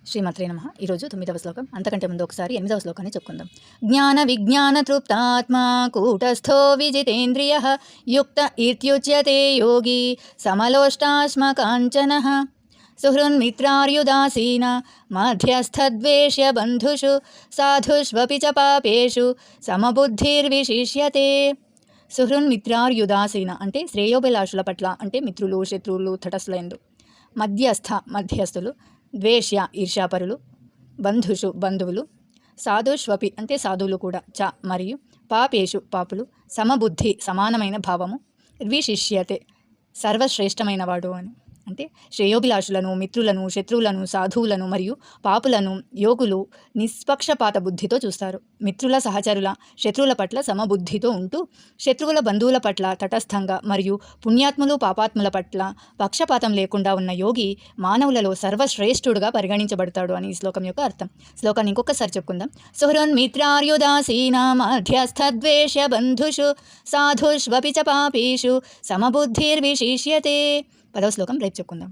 శ్రీమాత్రే నమః. ఈరోజు 9వ శ్లోకం. అంతకంటే ముందు ఒకసారి 8వ శ్లోకాన్ని చెప్పుకుందాం. జ్ఞాన విజ్ఞాన తృప్తాత్మా కూటస్థో విజితేంద్రియః యుక్త ఇత్యుచ్యతే యోగి సమలోష్టాశ్మ కాంచనః సుహృన్మిత్రార్యుదాసీన మధ్యస్థద్వేష్య బంధుషు సాధుష్వపి చ పాపేషు సమబుద్ధిర్విశిష్యతే. సుహృన్మిత్రార్యుదాసీన అంటే శ్రేయోభిలాషుల పట్ల, అంటే మిత్రులు, శత్రువులు, తటస్థులందు. మధ్యస్థులు, ద్వేష్య ఈర్ష్యాపరులు, బంధుషు బంధువులు, సాధుష్వపి అంటే సాధువులు కూడా, చ మరియు పాపేషు పాపులు, సమబుద్ధి సమానమైన భావము, ద్విశిష్యతే సర్వశ్రేష్టమైన వాడు అని. అంటే శ్రేయోభిలాషులను, మిత్రులను, శత్రువులను, సాధువులను మరియు పాపులను యోగులు నిష్పక్షపాత బుద్ధితో చూస్తారు. మిత్రుల, సహచరుల, శత్రువుల పట్ల సమబుద్ధితో ఉంటూ, శత్రువుల, బంధువుల పట్ల తటస్థంగా మరియు పుణ్యాత్ములు, పాపాత్ముల పట్ల పక్షపాతం లేకుండా ఉన్న యోగి మానవులలో సర్వశ్రేష్ఠుడుగా పరిగణించబడతాడు అని ఈ శ్లోకం యొక్క అర్థం. శ్లోకాన్ని ఇంకొకసారి చెప్పుకుందాం. సుహృన్మిత్రార్యుదాసీన మధ్యస్థద్వేష్య బంధుషు సాధుష్వపి చ పాపేషు సమబుద్ధిర్విశిష్యతే. 10వ శ్లోకం రేపు చెప్పుకుందాం.